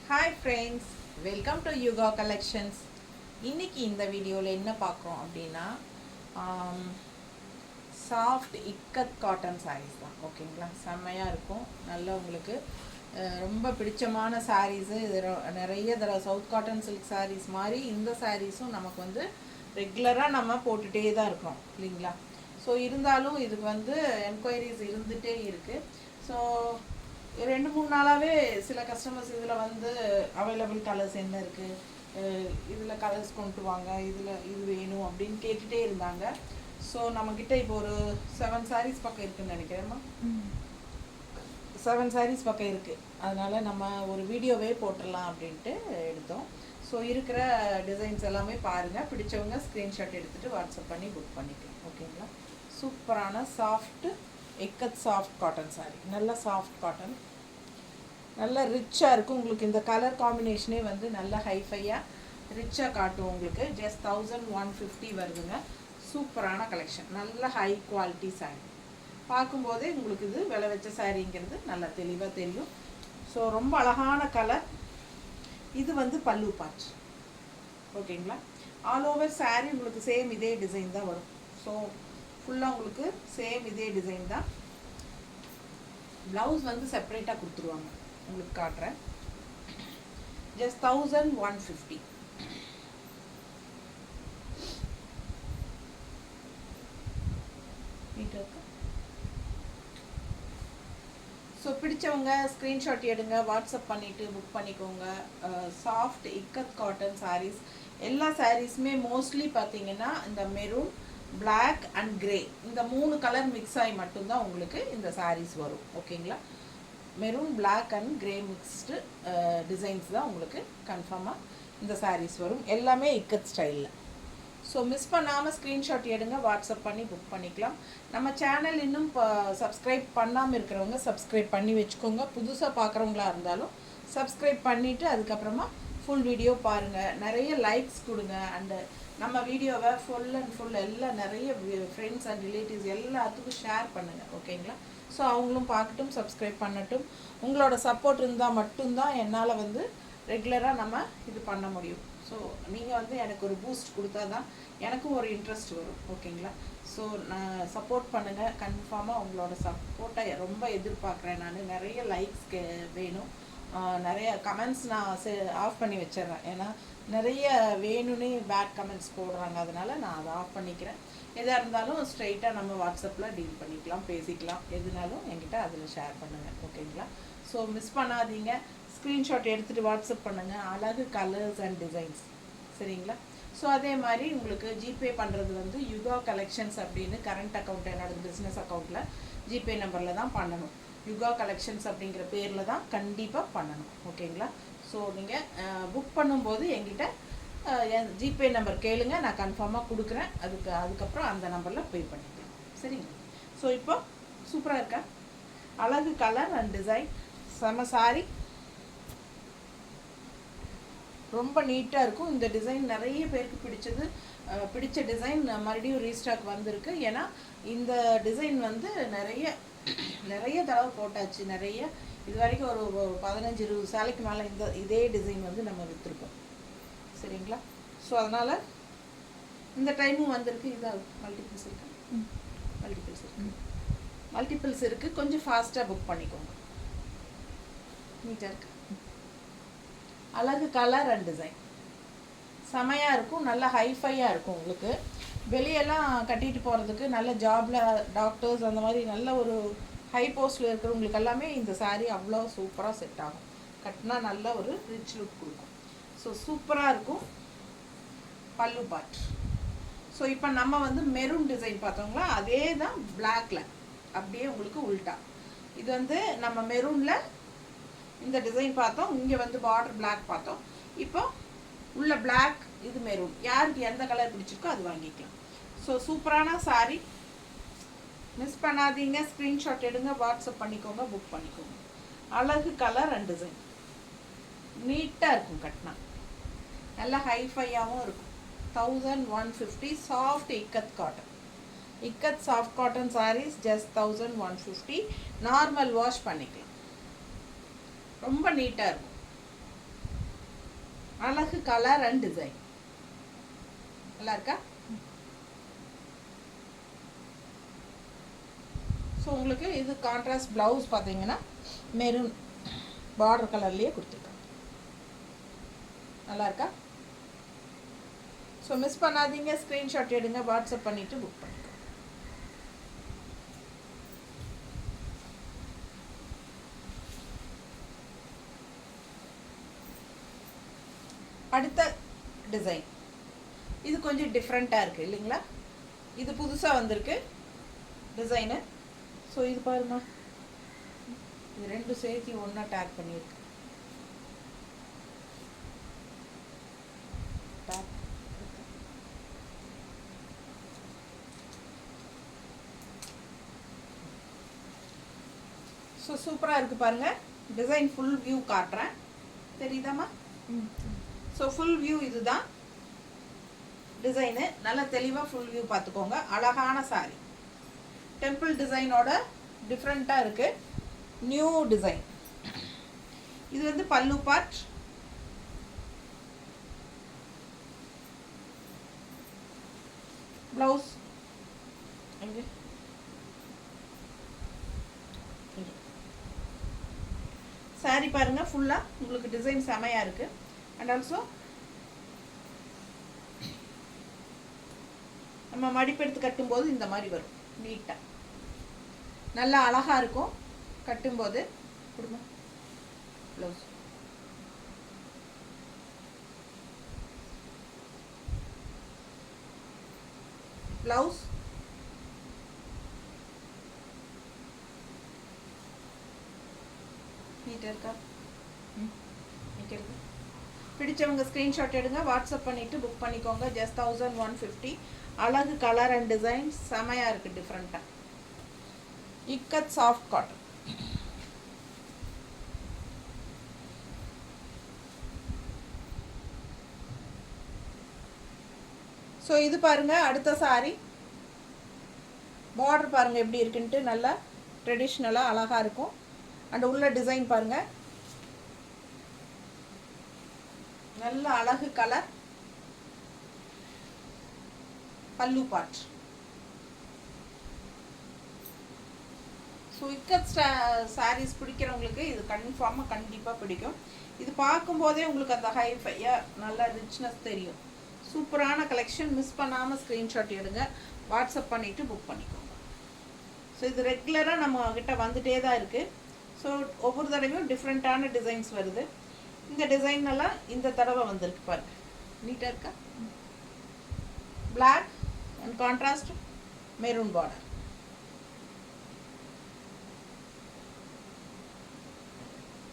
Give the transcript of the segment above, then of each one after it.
Hi friends, welcome to Yuga collections. இன்றைக்கி இந்த வீடியோவில் என்ன பார்க்குறோம் அப்படின்னா சாஃப்ட் இக்கத் காட்டன் சாரீஸ் தான். ஓகேங்களா, செம்மையாக இருக்கும். நல்லா உங்களுக்கு ரொம்ப பிடிச்சமான சாரீஸு. இது நிறைய தடவை சவுத் காட்டன் சில்க் சாரீஸ் மாதிரி இந்த சாரீஸும் நமக்கு வந்து ரெகுலராக நம்ம போட்டுகிட்டே தான் இருக்கிறோம் இல்லைங்களா. ஸோ இருந்தாலும் இதுக்கு வந்து என்கொயரிஸ் இருந்துகிட்டே இருக்குது. ஸோ 2-3 நாளாகவே சில கஸ்டமர்ஸ் இதில் வந்து அவைலபிள் கலர்ஸ் என்ன இருக்குது, இதில் கலர்ஸ் கொண்டு வாங்க, இதில் இது வேணும் அப்படின்னு கேட்டுகிட்டே இருந்தாங்க. ஸோ நம்மக்கிட்ட இப்போ ஒரு 7 சாரீஸ் பக்கம் இருக்குதுன்னு நினைக்கிறேம்மா. 7 சாரீஸ் பக்கம் இருக்குது. அதனால் நம்ம ஒரு வீடியோவே போட்டுடலாம் அப்படின்ட்டு எடுத்தோம். ஸோ இருக்கிற டிசைன்ஸ் எல்லாமே பாருங்கள். பிடிச்சவங்க ஸ்க்ரீன்ஷாட் எடுத்துகிட்டு வாட்ஸ்அப் பண்ணி புக் பண்ணிக்கலாம். ஓகேங்களா, சூப்பரான soft ikat soft cotton sari. நல்ல சாஃப்ட் காட்டன், நல்லா ரிச்சாக இருக்கும். உங்களுக்கு இந்த கலர் காம்பினேஷனே வந்து நல்லா ஹைஃபையாக ரிச்சாக காட்டும். உங்களுக்கு ஜஸ்ட் 1150 வருதுங்க. சூப்பரான கலெக்ஷன், நல்ல ஹை குவாலிட்டி சாரீ. பார்க்கும்போதே உங்களுக்கு இது விலை வச்ச சாரீங்கிறது நல்லா தெளிவாக தெரியும். ஸோ ரொம்ப அழகான கலர். இது வந்து பல்லு பார்ட். ஓகேங்களா, ஆல் ஓவர் சாரீ உங்களுக்கு சேம் இதே டிசைன் தான் வரும். ஸோ ஃபுல்லாக உங்களுக்கு சேம் இதே டிசைன் தான். ப்ளவுஸ் வந்து செப்பரேட்டாக கொடுத்துருவாங்க. உங்களுக்கு காட்டுறேன். ஜஸ்ட் 1150. ஸோ பிடிச்சவங்க ஸ்க்ரீன்ஷாட் எடுங்க, வாட்ஸ்அப் பண்ணிவிட்டு புக் பண்ணிக்கோங்க. Soft ikat cotton saris. எல்லா சாரீஸுமே மோஸ்ட்லி பார்த்தீங்கன்னா இந்த மெரூன், பிளாக் அண்ட் கிரே, இந்த 3 கலர் மிக்ஸ் ஆகி மட்டும்தான் உங்களுக்கு இந்த சாரீஸ் வரும். ஓகேங்களா, maroon, black and grey mixed designs தான் உங்களுக்கு கன்ஃபார்மாக இந்த சாரீஸ் வரும். எல்லாமே இக்கத் ஸ்டைலில். ஸோ மிஸ் பண்ணாமல் ஸ்க்ரீன்ஷாட் எடுங்க, வாட்ஸ்அப் பண்ணி புக் பண்ணிக்கலாம். நம்ம சேனல் இன்னும் சப்ஸ்கிரைப் பண்ணாமல் இருக்கிறவங்க சப்ஸ்கிரைப் பண்ணி வச்சுக்கோங்க. புதுசாக பார்க்குறவங்களா இருந்தாலும் சப்ஸ்கிரைப் பண்ணிவிட்டு அதுக்கப்புறமா ஃபுல் வீடியோ பாருங்கள். நிறைய லைக்ஸ் கொடுங்க. அண்டு நம்ம வீடியோவை ஃபுல் அண்ட் ஃபுல் எல்லாம் நிறைய ஃப்ரெண்ட்ஸ் அண்ட் ரிலேட்டிவ்ஸ் எல்லாத்துக்கும் ஷேர் பண்ணுங்கள். ஓகேங்களா, ஸோ அவங்களும் பார்க்கட்டும், சப்ஸ்கிரைப் பண்ணட்டும். உங்களோட சப்போர்ட் இருந்தால் மட்டும்தான் என்னால் வந்து ரெகுலராக நம்ம இது பண்ண முடியும். ஸோ நீங்கள் வந்து எனக்கு ஒரு பூஸ்ட் கொடுத்தா தான் எனக்கும் ஒரு இன்ட்ரெஸ்ட் வரும். ஓகேங்களா, ஸோ நான் சப்போர்ட் பண்ணுங்கள். கன்ஃபார்மாக உங்களோட சப்போர்ட்டை ரொம்ப எதிர்பார்க்குறேன். நான் நிறைய லைக்ஸ் வேணும். நிறைய கமெண்ட்ஸ் நான் ஆஃப் பண்ணி வச்சிடுறேன். ஏன்னா நிறைய வேணும்னே பேட் கமெண்ட்ஸ் போடுறாங்க. அதனால் நான் அதை ஆஃப் பண்ணிக்கிறேன். எதாக இருந்தாலும் ஸ்ட்ரைட்டாக நம்ம வாட்ஸ்அப்பில் டீல் பண்ணிக்கலாம், பேசிக்கலாம். எதுனாலும் என்கிட்ட அதில் ஷேர் பண்ணுங்கள். ஓகேங்களா, ஸோ மிஸ் பண்ணாதீங்க. ஸ்க்ரீன்ஷாட் எடுத்துகிட்டு வாட்ஸ்அப் பண்ணுங்கள். அழகு கலர்ஸ் அண்ட் டிசைன்ஸ். சரிங்களா, ஸோ அதே மாதிரி உங்களுக்கு ஜிபே பண்ணுறது வந்து யுகா கலெக்ஷன்ஸ் அப்படின்னு கரண்ட் அக்கௌண்ட், என்னோடய பிஸ்னஸ் அக்கௌண்ட்டில் ஜிபே நம்பரில் தான் பண்ணணும். யுகா கலெக்ஷன்ஸ் அப்படிங்கிற பேரில் தான் கண்டிப்பாக பண்ணணும். ஓகேங்களா, ஸோ நீங்கள் புக் பண்ணும்போது என்கிட்ட என் ஜிபே நம்பர் கேளுங்க, நான் கன்ஃபார்மாக கொடுக்குறேன். அதுக்கப்புறம் அந்த நம்பரில் பே பண்ணிக்கலாம். சரிங்க, ஸோ இப்போ சூப்பராக இருக்கா, அழகு கலர் அண்ட் டிசைன், செம சாரி, ரொம்ப நீட்டாக இருக்கும். இந்த டிசைன் நிறைய பேருக்கு பிடிச்ச டிசைன் மறுபடியும் ரீஸ்டாக் வந்திருக்கு. ஏன்னா இந்த டிசைன் வந்து நிறைய தடவை போட்டாச்சு. நிறைய இது வரைக்கும் ஒரு 15-20 சாலைக்கு மேலே இதே டிசைன் வந்து நம்ம விற்றுருக்கோம். சரிங்களா, ஸோ அதனால் இந்த டைமும் வந்திருக்கு. இதாக மல்டிபிள்ஸ் இருக்குது. கொஞ்சம் ஃபாஸ்ட்டாக புக் பண்ணிக்கோங்க. நீட்டாக இருக்கு, அழகு கலர் அண்ட் டிசைன், செமையாக இருக்கும். நல்ல ஹைஃபையாக இருக்கும். உங்களுக்கு வெளியெல்லாம் கட்டிட்டு போகிறதுக்கு, நல்ல ஜாபில் டாக்டர்ஸ் அந்த மாதிரி நல்ல ஒரு ஹை போஸ்ட்டில் இருக்கிறவங்களுக்கு எல்லாமே இந்த சாரீ அவ்வளோ சூப்பராக செட் ஆகும். கட்டினா நல்ல ஒரு ரிச் லுக் கொடுக்கும். ஸோ சூப்பராக இருக்கும். பல்லு பார்ட். ஸோ இப்போ நம்ம வந்து மெரூன் டிசைன் பார்த்தோங்களா, அதே தான் பிளாக்ல அப்படியே உங்களுக்கு உல்ட்டா. இது வந்து நம்ம மெரூனில் இந்த டிசைன் பார்த்தோம். இங்கே வந்து பார்டர் பிளாக் பார்த்தோம். இப்போ உள்ள பிளாக், இது மெரூன். யாருக்கு எந்த கலர் பிடிச்சிருக்கோ அது வாங்கிக்கலாம். ஸோ சூப்பரான சாரீ, மிஸ் பண்ணாதீங்க. ஸ்க்ரீன்ஷாட் எடுங்க, வாட்ஸ்அப் பண்ணிக்கோங்க, புக் பண்ணிக்கோங்க. அழகு கலர் அண்ட் டிசைன், நீட்டாக இருக்கும். கட்டினா நல்லா ஹைஃபையாகவும் இருக்கும். 1150 soft ikat cotton. Ikat soft cotton saris just 1150. Normal wash பண்ணிக்கலாம். ரொம்ப நீட்டாக இருக்கும். அழகு கலர் அண்ட் டிசைன். நல்லா இருக்கா? ஸோ உங்களுக்கு இது கான்ட்ராஸ்ட் ப்ளவுஸ் பார்த்தீங்கன்னா மெரூன் பார்டர் கலர்லேயே கொடுத்துருக்காங்க. நல்லா இருக்கா? ஸோ மிஸ் பண்ணாதீங்க, ஸ்க்ரீன்ஷாட் எடுங்க, வாட்ஸ்அப் பண்ணிவிட்டு புக் பண்ணிக்கோங்க. அடுத்த டிசைன் இது கொஞ்சம் டிஃப்ரெண்ட்டாக இருக்குது இல்லைங்களா? இது புதுசாக வந்திருக்கு டிசைனு. ஸோ இது பாருமா, இது ரெண்டு சேர்த்து ஒன்றா டேக் பண்ணியிருக்கு. ஸோ சூப்பராக இருக்குது பாருங்கள். டிசைன் ஃபுல் வியூ காட்டுறேன், தெரியுதாம்மா? ஸோ ஃபுல் வியூ இதுதான் டிசைனு. நல்லா தெளிவாக ஃபுல் வியூ பார்த்துக்கோங்க. அழகான சாரி, டெம்பிள் டிசைனோட டிஃப்ரெண்ட்டாக இருக்குது, நியூ டிசைன். இது வந்து பல்லு பார்ட். ப்ளவுஸ் எங்கே? சாரி பாருங்கள், ஃபுல்லாக உங்களுக்கு டிசைன் செமையாக இருக்குது. அண்ட் ஆல்சோ நம்ம மடிப்பெடுத்து கட்டும்போது இந்த மாதிரி வரும், நீட்டாக நல்லா அழகாக இருக்கும் கட்டும்போது. கொடுங்க ப்ளவுஸ். ப்ளவுஸ் நீட்டாக இருக்கா? நீட்டாக இருக்கு. பிடிச்சவங்க ஸ்க்ரீன்ஷாட் எடுங்க, வாட்ஸ்அப் பண்ணிவிட்டு புக் பண்ணிக்கோங்க. ஜஸ்ட் 1150. அழகு கலர் அண்ட் டிசைன் செமையாக இருக்குது, டிஃப்ரெண்ட்டாக. Ikat soft cotton. ஸோ இது பாருங்கள் அடுத்த சாரி. பார்டர் பாருங்கள் எப்படி இருக்குன்ட்டு, நல்லா ட்ரெடிஷ்னலாக அழகாக இருக்கும். அண்ட் உள்ள டிசைன் பாருங்கள், நல்ல அழகு கலர். பல்லு பார்ட். ஸோ இக்கத் சாரீஸ் பிடிக்கிறவங்களுக்கு இது கண்டிப்பாக பிடிக்கும். இது பார்க்கும்போதே உங்களுக்கு அந்த ஹைஃபையாக நல்ல ரிச்னஸ் தெரியும். சூப்பரான கலெக்ஷன். மிஸ் பண்ணாமல் ஸ்க்ரீன்ஷாட் எடுங்க, வாட்ஸ்அப் பண்ணிவிட்டு புக் பண்ணிக்கோங்க. ஸோ இது ரெகுலராக நம்ம கிட்ட வந்துகிட்டே தான் இருக்குது. ஸோ ஒவ்வொரு தடவையும் டிஃப்ரெண்ட்டான டிசைன்ஸ் வருது. இந்த டிசைன் எல்லாம் இந்த தடவை வந்திருக்கு பாருங்க, நீட்டாக இருக்கா? Black and contrast maroon border.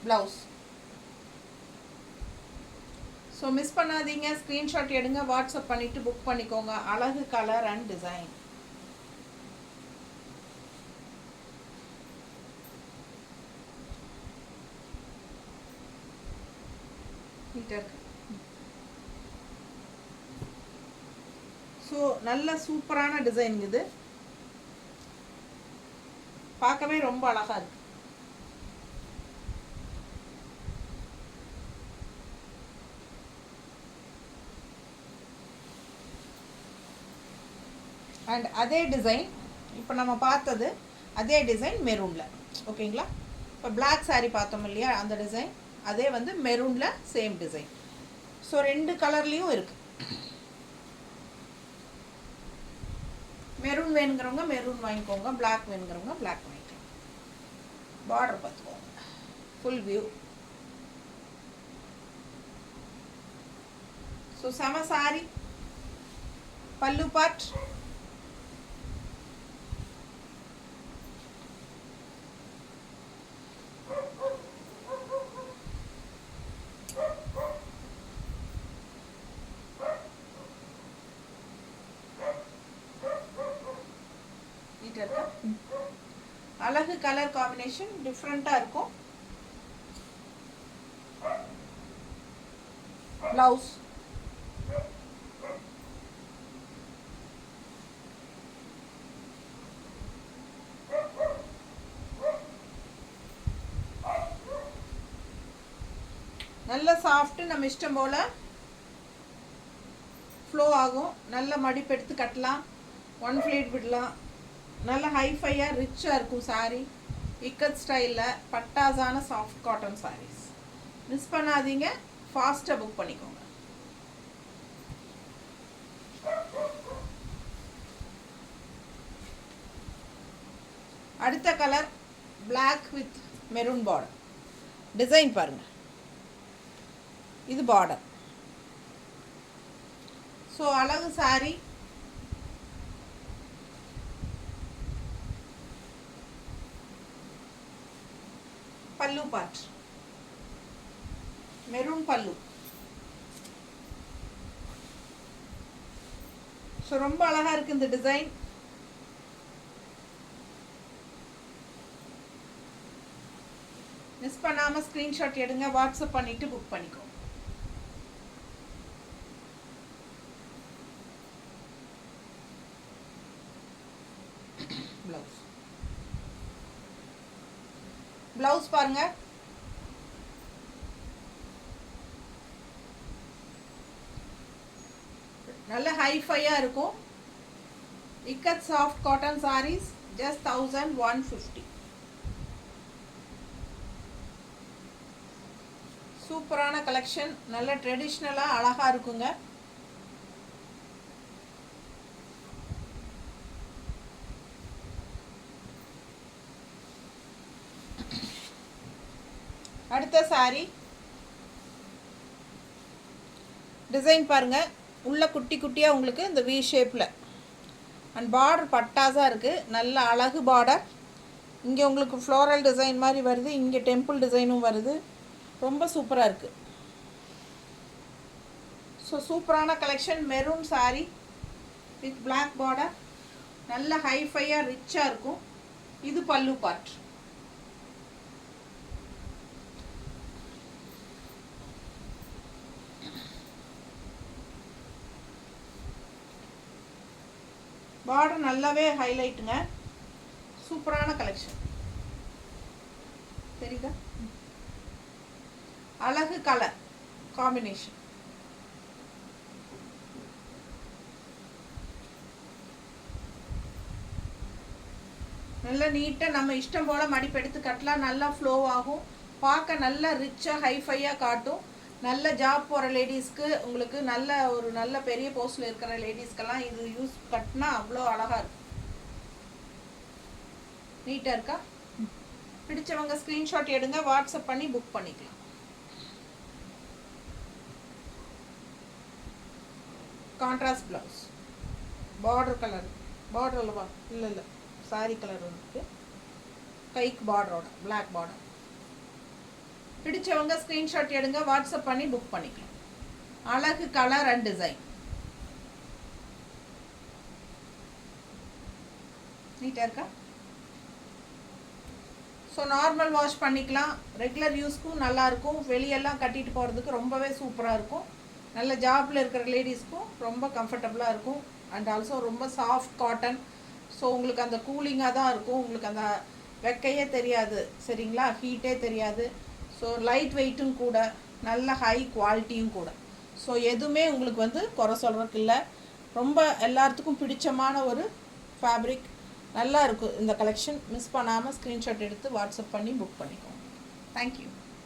Blouse. So miss பண்ணாதீங்க, ஸ்க்ரீன்ஷாட் எடுங்க, வாட்ஸ்அப் பண்ணிவிட்டு புக் பண்ணிக்கோங்க. அழகு கலர் அண்ட் டிசைன். ஸோ நல்ல சூப்பரான டிசைன் இது, பார்க்கவே ரொம்ப அழகா இருக்கு. அண்ட் அதே டிசைன் இப்போ நம்ம பார்த்தது அதே டிசைன் மெரூனில், ஓகேங்களா? இப்போ பிளாக் சாரீ பார்த்தோம் இல்லையா, அந்த டிசைன் அதே வந்து மெரூனில் சேம் டிசைன். ஸோ ரெண்டு கலர்லேயும் இருக்குது. மெரூன் வேணுங்கிறவங்க மெரூன் வாங்கிக்கோங்க, பிளாக் வேணுங்கிறவங்க பிளாக் வாங்கிக்கோங்க. பார்டர் பார்த்துக்கோங்க, ஃபுல் வியூ. ஸோ செம சாரி. பல்லு பார்ட். அழகு கலர் காம்பினேஷன் டிஃப்ரெண்ட்டாக இருக்கும். ப்ளவுஸ். நல்ல சாஃப்ட்டு, நம்ம இஷ்டம் போல் ஃப்ளோ ஆகும். நல்ல மடிப்பு எடுத்து கட்டலாம், ஒன் ஃப்ளீட் விடலாம். நல்ல ஹைஃபையாக ரிச்சாக இருக்கும் சாரீ. இக்கத் ஸ்டைலில் பட்டாசான சாஃப்ட் காட்டன் சாரீஸ். மிஸ் பண்ணாதீங்க, ஃபாஸ்ட்டாக புக் பண்ணிக்கோங்க. அடுத்த colour black with maroon border. Design பாருங்கள், இது பார்டர். ஸோ அழகு sari. Pallu part maroon pallu. So ரொம்ப அழகாக இருக்குது இந்த டிசைன். மிஸ் பண்ணாமல் ஸ்க்ரீன்ஷாட் எடுங்க, வாட்ஸ்அப் பண்ணிவிட்டு புக் பண்ணிக்கோ. ப்ளவுஸ் ப்ளவுஸ் பாருங்க, நல்ல ஹைஃபையாக இருக்கும். Ikat soft cotton saris just 1150. சூப்பரான கலெக்ஷன், நல்ல ட்ரெடிஷ்னலாக அழகாக இருக்குங்க. அடுத்த சாரி டிசைன் பாருங்கள், உள்ள குட்டி குட்டியாக உங்களுக்கு இந்த வி ஷேப்பில் அண்ட் பார்டர் பட்டாஸாக இருக்குது. நல்ல அழகு பார்டர். இங்கே உங்களுக்கு ஃப்ளோரல் டிசைன் மாதிரி வருது, இங்கே டெம்பிள் டிசைனும் வருது. ரொம்ப சூப்பராக இருக்குது. ஸோ சூப்பரான collection. Maroon sari with black border, நல்ல ஹைஃபையாக ரிச்சாக இருக்கும். இது பல்லு பார்ட். பார்டர் நல்லாவே ஹைலைட்டுங்க. சூப்பரான கலெக்ஷன் தெரியுதா? அழகு கலர் காம்பினேஷன். நல்லா நீட்டாக நம்ம இஷ்டம் போல் மடிப்பு எடுத்து கட்டலாம். நல்லா ஃப்ளோ ஆகும், பார்க்க நல்லா ரிச்சாக ஹைஃபையாக காட்டும். நல்ல ஜாப் போகிற லேடிஸ்க்கு, உங்களுக்கு நல்ல பெரிய போஸ்டில் இருக்கிற லேடிஸ்க்கெல்லாம் இது யூஸ் கட்டினா அவ்வளோ அழகாக இருக்கும். நீட்டாக இருக்கா? பிடிச்சவங்க ஸ்க்ரீன்ஷாட் எடுங்க, வாட்ஸ்அப் பண்ணி புக் பண்ணிக்கலாம். Contrast blouse, border colour, border அல்லவா? இல்லை சாரி கலர் வந்துட்டு கைக்கு பார்டரோட பிளாக் பார்டர். பிடிச்சவங்க ஸ்க்ரீன்ஷாட் எடுங்க, வாட்ஸ்அப் பண்ணி புக் பண்ணிக்கலாம். அழகு கலர் அண்ட் டிசைன். நீட்டாக இருக்கா? ஸோ நார்மல் வாஷ் பண்ணிக்கலாம், ரெகுலர் யூஸ்க்கும் நல்லாயிருக்கும். வெளியெல்லாம் கட்டிட்டு போகிறதுக்கு ரொம்பவே சூப்பராக இருக்கும். நல்ல ஜாப்பில் இருக்கிற லேடிஸ்க்கும் ரொம்ப கம்ஃபர்டபுளாக இருக்கும். அண்ட் ஆல்சோ ரொம்ப சாஃப்ட் காட்டன். ஸோ உங்களுக்கு அந்த கூலிங்காக தான் இருக்கும், உங்களுக்கு அந்த வெக்கையே தெரியாது, சரிங்களா? ஹீட்டே தெரியாது. ஸோ லைட் வெயிட்டும் கூட, நல்ல ஹை குவாலிட்டியும் கூட. ஸோ எதுவுமே உங்களுக்கு வந்து குறை சொல்கிறதுக்கு இல்லை. ரொம்ப எல்லாத்துக்கும் பிடிச்சமான ஒரு ஃபேப்ரிக். நல்லா இருக்கும் இந்த கலெக்ஷன். மிஸ் பண்ணாமல் ஸ்க்ரீன்ஷாட் எடுத்து வாட்ஸ்அப் பண்ணி புக் பண்ணிக்கோங்க. தேங்க்யூ.